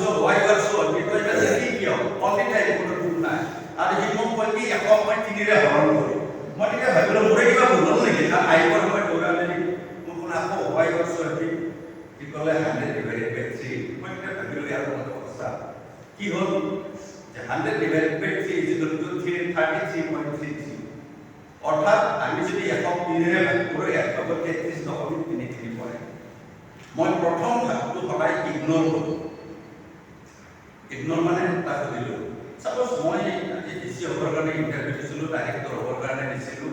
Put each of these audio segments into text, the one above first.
কৈছো why you are so happy তই এটা কি কিয় অনলি টাইম কোনো ভুল নাই আৰু সি মোক কয় কি একক মই তিনিৰে হৰণ কৰি মই তেতিয়া ভাবিলো মোৰে কিবা ভুল হ'ল নেকি আহিবৰ সময় দৌৰালে মোক কোন আকৌ why you are so happy কি ক'লে 100 divided by 3 মই তেতিয়া ভাবিলো ইয়াৰ মতে কথা কি হ'ল যে 100 divided by 3 is equal to 33.33 অর্থাৎ আমি যদি একক তিনিৰে ভাগ কৰো এককত 33.33 পৰে মই প্ৰথম ভাগটো সদায় ইগনোৰ কৰো ইগনোৰ মানে তাক দিলো সাপোজ মই ডিসি হ'বৰ কাৰণে ইন্টাৰভিউ দিছিলো ডাইৰেক্টৰ হ'বৰ কাৰণে দিছিলো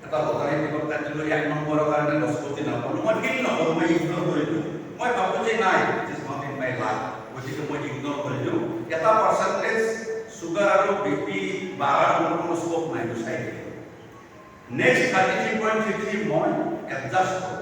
এটা লটাৰী টিকট কাটিলো 1 নম্বৰৰ কাৰণে 10 কোটি নাপালো মই ফিল নকৰো মই ইগনোৰ কৰিলো মই ভাবো যে নাই it is not in my life গতিকে মই ইগনোৰ কৰিলো এটা পাৰ্চেন্টেজ সুগাৰ আৰু বিপি বাঢ়াৰ কোনো স্কোপ নাই চাই নেক্সট 33.33 মই এডজাস্ট কৰো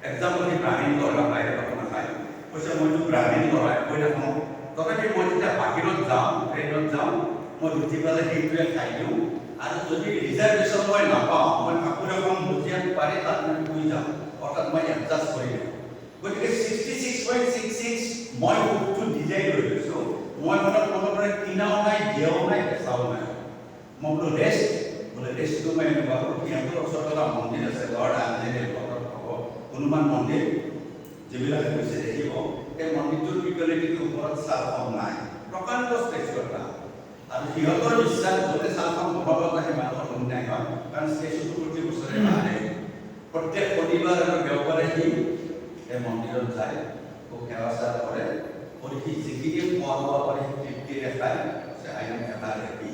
এক্সাম্পল কি ব্ৰাহ্মণ ল'ৰা বাহিৰে কথা খাই কৈছে মইতো ব্ৰাহ্মণ ল'ৰা কৈ নাথাকো তথাপি মই যেতিয়া বাহিৰত যাওঁ ট্ৰেইনত যাওঁ মই উঠি পেলাই সেইটোৱে খাই দিওঁ আৰু যদি ৰিজাৰ্ভেশ্যন মই নাপাওঁ মই কাপোৰ এখন মুঠিয়াব পাৰি তাত মই শুই যাওঁ অৰ্থাৎ মই এডজাষ্ট কৰি দিওঁ গতিকে 66.66 মই উঠটো নিজেই লৈ লৈছোঁ মই মনত কিনাও নাই দিয়াও নাই পেচাও নাই মই বোলো ৰেষ্টটো মই এনেকুৱা কৰোঁ সিহঁতৰ ওচৰত এটা মন্দিৰ আছে লৰ্ড আঞ্জনেয় হনুমান মন্দিৰ যিবিলাকে কৈছে দেখিব এই মন্দিৰটোৰ ইকুৱেলিটিৰ ওপৰত চালখন নাই প্ৰকাণ্ড ষ্টেচু এটা আৰু সিহঁতৰ বিশ্বাস য'তে চালখন বহাব লাগে মানুহৰ অন্যায় হয় কাৰণ ষ্টেচুটো প্ৰতি বছৰে নাহে প্ৰত্যেক শনিবাৰ আৰু দেওবাৰে সি এই মন্দিৰত যায় খুব সেৱা চেৱা কৰে কৰি সি যিখিনি খোৱা লোৱা কৰে সি তৃপ্তিৰে খায় আই এম এটা হেপী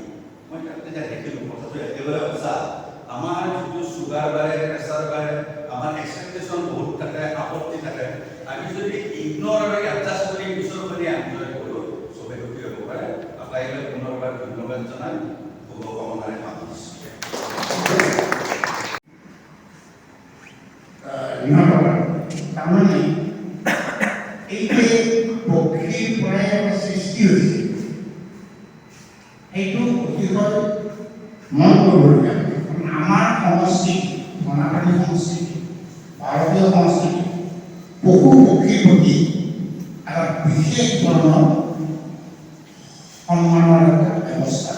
মই তেতিয়া দেখিলোঁ কথাটো একেবাৰে সঁচা আমাৰ যিটো চুগাৰ বাঢ়ে প্ৰেছাৰ বাঢ়ে আমাৰ এক্সপেক্টেশ্যন বহুত থাকে আপত্তি থাকে আমি যদি ইগনোৰ আৰু এডজাষ্ট কৰি পিছৰ কৰি এনজয় কৰোঁ চবে সুখী হ'ব পাৰে আপোনালোকে পুনৰবাৰ ধন্যবাদ জনাই শুভকামনাৰে সামৰিছোঁ তাৰমানে এই যে পক্ষীৰ পৰাই সৃষ্টি হৈছে সেইটো অতিশয় মন কৰিবলগীয়া আমাৰ সংস্কৃতি মনাপানী সংস্কৃতি ভাৰতীয় সংস্কৃতি পশু পক্ষীৰ প্ৰতি এটা বিশেষ ধৰণৰ সন্মানৰ এটা ব্যৱস্থা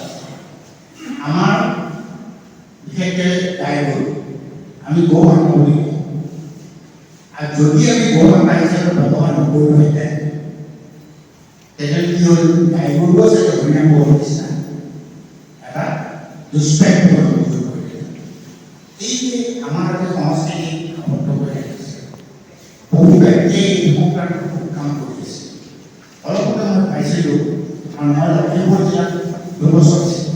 আমাৰ বিশেষকৈ গাই গৰু আমি গৌ মাংস বুলি কওঁ আৰু যদি আমি গৌ মাংস হিচাপে ব্যৱহাৰ নকৰোঁহেঁতেন তেনেহ'লে কি হ'ল গাই গৰুও চাগে ধুনীয়া গৰু নিচিনা এটা দুষ্প্ৰাপ্য এই যে আমাৰ যে সংস্কৃতি আবদ্ধ হৈ আহিছে বহু ব্যক্তিয়ে এই সংক্ৰান্ত খুব কাম কৰি আছে অলপতে মই পাইছিলোঁ কাৰণ মই লখিমপুৰ জিলাত 2 বছৰ আছিলোঁ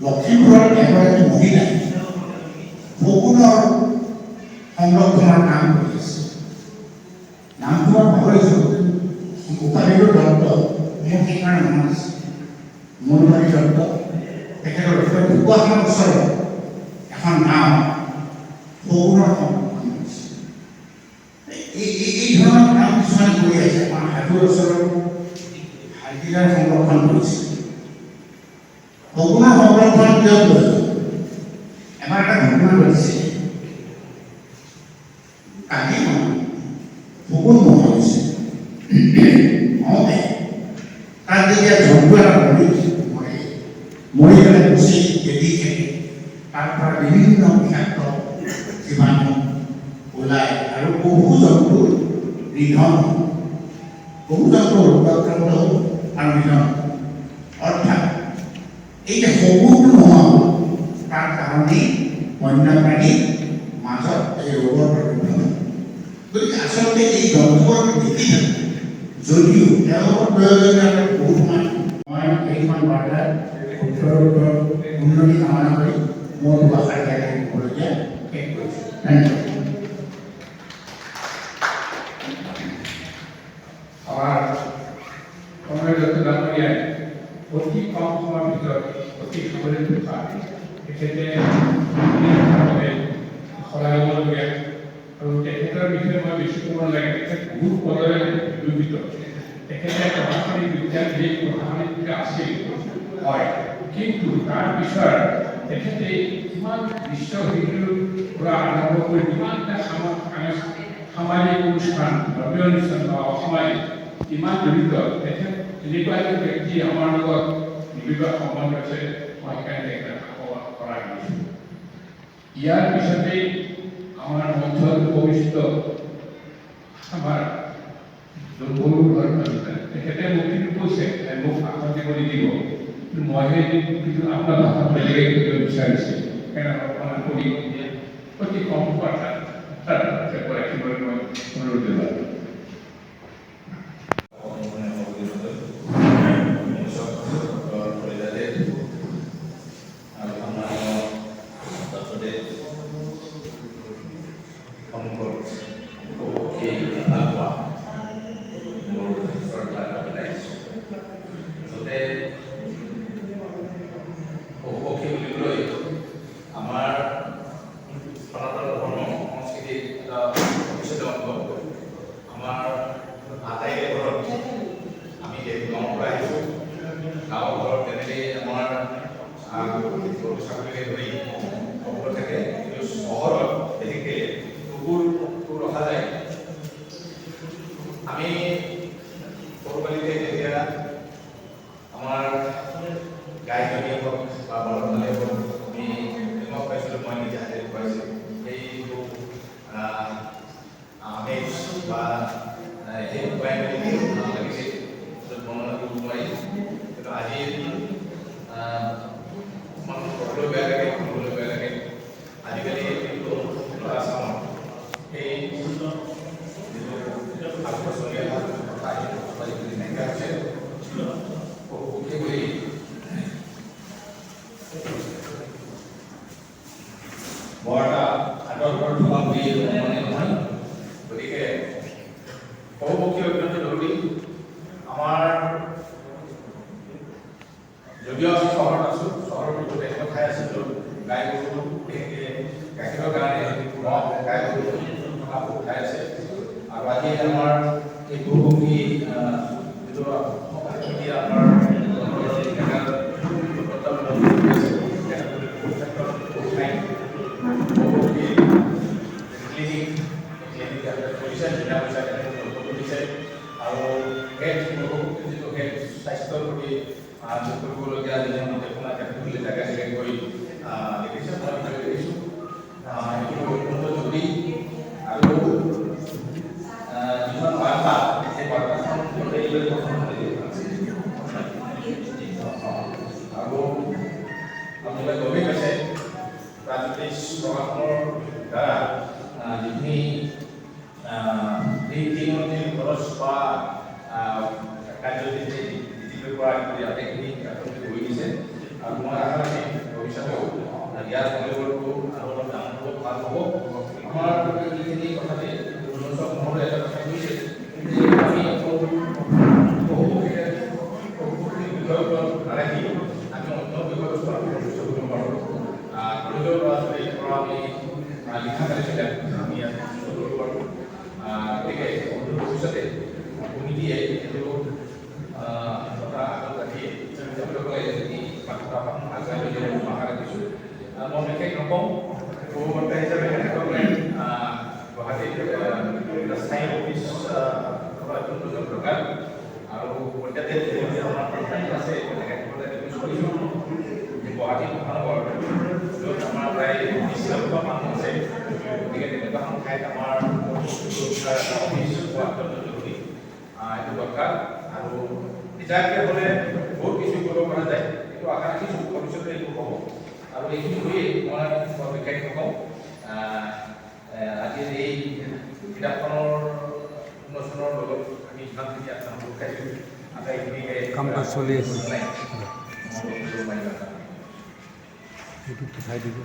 লখিমপুৰৰ এগৰাকী মহিলাই শগুনৰ সংৰক্ষণৰ কাম কৰি আছে নামটো মই পাহৰিছোঁ উপাধিটো দত্ত মোৰ সেইকাৰণে মনত আছে মোৰ উপাধি দত্ত তেখেতৰ ঢকুৱাখানাৰ ওচৰত এখন নাম শগুনৰ সংৰক্ষণ কৰিছে এই ধৰণৰ কাম কিছুমান কৰি আছে আমাৰ হাজোৰ ওচৰত হাতীৰ সংৰক্ষণ কৰিছে শগুনৰ সংৰক্ষণ কিয় কৰিছে এবাৰ এটা ঘটনা ঘটিছে কালি শগুন নোহোৱা হৈছে তাত যেতিয়া জন্তু এটা মৰি পেলাই গুচি গেলি থাকে তাৰ পৰা বিভিন্ন বিষাক্ত জীৱাণু ওলায় আৰু বহু জন্তুৰ নিধন বহু জন্তুৰ ৰোগাক্ৰান্ত আৰু নিধন অৰ্থাৎ এই যে শগুনটো নোহোৱা তাৰ কাৰণেই বন্যপ্ৰাণীৰ মাজত এই ৰোগৰ প্ৰাদুৰ্ভাৱ গতিকে আচলতে এই জন্তুবোৰ দেখি থাকে যদিও তেওঁলোকৰ প্ৰয়োজনীয় বহুত মই এইখন বাৰ্তাৰ উন্নতি কামনা কৰি মোৰ ভাষাৰ ত্যাগ কৰিবলগীয়া শেষ কৰিছোঁ ধন্যবাদ আমাৰ কমৰেড ডাঙৰীয়াই অতি কম সময়ৰ ভিতৰত অতি সামৰি থকা তেখেতে সলাই ল'বলগীয়া আৰু তেখেতৰ বিষয়ে মই বেছি ক'ব নালাগে তেখেত বহুত পদৰে বিবেচিত তেখেতে প্ৰশাসনিক বিজ্ঞান সেই প্ৰশাসনিক বিদ্যা আছিল হয় কিন্তু তাৰ পিছত তেখেতে কিমান বিশ্ববিদ্যালয়ৰ পৰা আৰম্ভ কৰি কিমানটা সামাজিক অনুষ্ঠান ধৰ্মীয় অনুষ্ঠান বা অসামাজিক ইমান জড়িত তেখেত এনেকুৱা এজন ব্যক্তি আমাৰ লগত নিবিড় সম্বন্ধ আছে মই সেইকাৰণে তেখেতক কৰাই দিছোঁ ইয়াৰ পিছতেই আমাৰ মঞ্চত উপবিষ্ট আমাৰ যোনবোৰ তেখেতে মোক কিন্তু কৈছে মোক ভাষণ দিব নিদিব মইহে কিন্তু আপোনাৰ ভাষা বেলেগে কৰিব বিচাৰিছে সেইকাৰণে অকণমান কৰি অতি কম কথা ৰাখিবলৈ মই অনুৰোধ জনালোঁ কামটো চলি আছে এইটো পঠাই দিব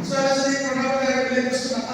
So I was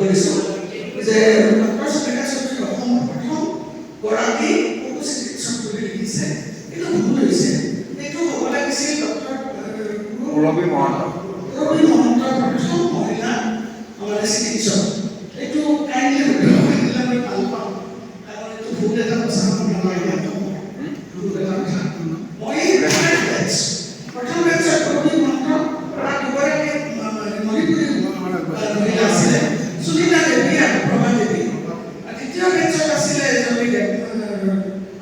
কৰিছোঁ যে ডক্টৰ সুমিতা চৌধুৰী অসমৰ প্ৰথম গৰাকী পশু চিকিৎসক বুলি লিখিছে। এইটো ভুল হৈছে, এইটো হ'ব লাগিছিল ডক্টৰ ৰবি মহন্ত প্ৰথম মহিলা আমাৰ চিকিৎসক। এইটো কাইণ্ডলি দিলে মই ভাল পাওঁ, কাৰণ এইটো ভুল এটা প্ৰচাৰ কৰিব নোৱাৰিলে ভুল এটা কথা। মই প্ৰথম বেটছত ৰবি মহন্ত আৰু দুগৰাকী মণিপুৰী মহিলা আছিলে, সুনীতা দেৱী আৰু প্ৰভা দেৱী। তৃতীয় বেটছত আছিলে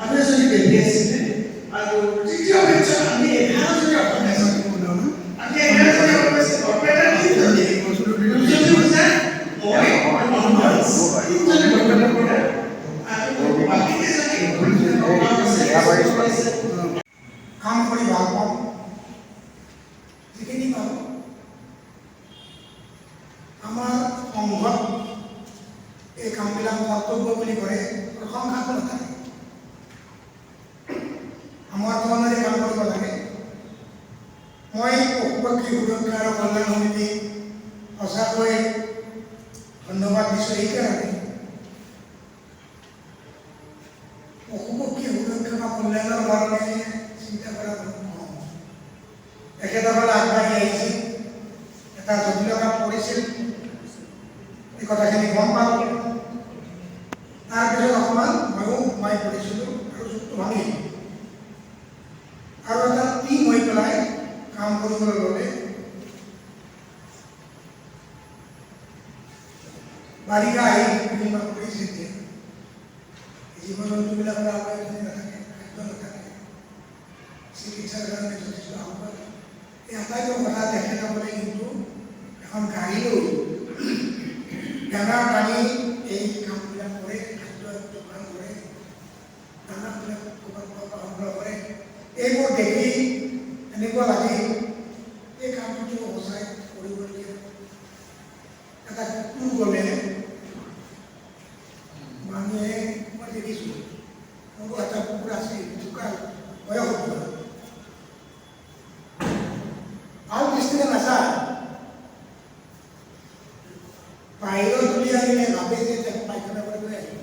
আৰু এজনী দেৱী আছিলে, আৰু তৃতীয় বেটছত আমি 11জনী অসমীয়া আছিলোঁ। আমি 11জনী অসমীয়া বৰপেটা তিনিজনী, দুজনী হৈছে মই আৰু মহন্ত তিনিজনী বৰপেটাৰ পৰা, আৰু বাকী কেইজনী কাম কৰি ভাল পাওঁ, যিখিনি পাওঁ আমাৰ সংঘত এই কামবিলাক কৰ্তব্য বুলি কৰে, প্ৰশংসাটো নাথাকে। আমাৰ ধৰণেৰে কাম কৰিব লাগে। মই পশু পক্ষী সুৰক্ষা আৰু কল্যাণ সমিতি সঁচাকৈ ধন্যবাদ দিছোঁ এইকাৰণে, পশু পক্ষী সুৰক্ষা বা কল্যাণৰ কাৰণে চিন্তা কৰা নহয়। তেখেতসকলে আগবাঢ়ি আহিছিল, এটা জটিলতাত পৰিছিল, এই কথাখিনি গম পালোঁ। তাৰপিছত অকণমান ময়ো সোমাই পৰিছিলোঁ আৰু যুগটো ভাঙি আৰু এটা টিম হৈ পেলাই কাম কৰিবলৈ ল'লে। বাৰিষা আহি বিভিন্ন কৰিছে, এতিয়া জীৱ জন্তুবিলাকৰ আৱৰ্জনী নাথাকে, খাদ্য নাথাকে, চিকিৎসাৰ কাৰণে যথেষ্ট আহ্বান। এই আটাইবোৰ কথা তেখেতসকলে কিন্তু এখন গাড়ী লৈ বেমাৰ টানি এই কামবিলাক কৰে, খাদ্য যোগান কৰে, দানাবিলাক ক'ৰবাত সংগ্ৰহ কৰে। এইবোৰ দেখি এনেকুৱা লাগে এই কামটো সঁচাই কৰিবলগীয়া। এটা কুকুৰ গ'লে মানুহে, মই দেখিছোঁ মোৰো এটা কুকুৰ আছে, ঢুকাল, বয়স হ'ল, ভাল দৃষ্টিৰে নাচায়, বাহিৰত উলিয়াই আনিলে ভাবে যে তেওঁক পায়খানা কৰিবলৈ আহিব।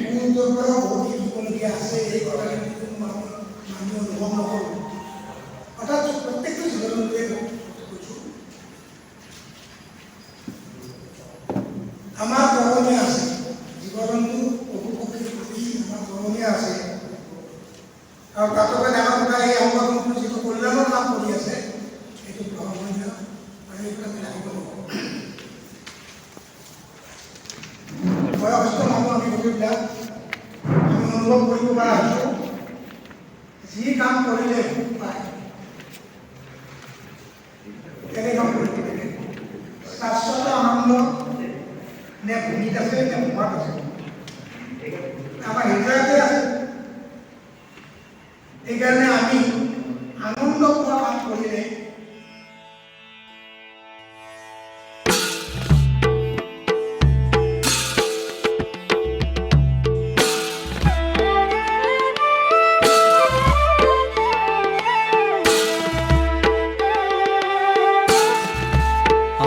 কুকুৰটোৰ পৰাও বহুত শিকিবলগীয়া আছে, এই কথাখিনি কোনো মানুহে অনুভৱ নকৰোঁ। অৰ্থাৎ প্ৰত্যেকটো জীৱ জন্তুৱে কৈছোঁ, আমাৰ কৰণীয় আছে, জীৱ জন্তু পশু পক্ষীৰ প্ৰতি আমাৰ কৰণীয় আছে। আৰু তাতোকৈ ডাঙৰ কথা, এই সংগঠনটো যিটো কল্যাণৰ কাম কৰি আছে সেইটো গ্ৰহণীয়, আৰু এইটো আমি লাগিব লাগিব। বয়সস্থ মানুহ আমি গোটেইবিলাক আমি অনুভৱ কৰিব পৰা হৈছোঁ, যি কাম কৰিলে সুখ পায় তেনে কাম কৰিব লাগে। শাশ্বত আনন্দ নে ভূমিত আছে নে ভূমাত আছে, আমাৰ হৃদয়তে আছে। সেইকাৰণে আমি আনন্দ পোৱা কাম কৰিলে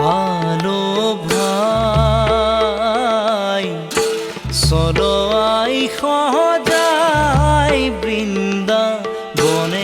আলো ভাই চলো আই সহজাই বৃন্দাবনে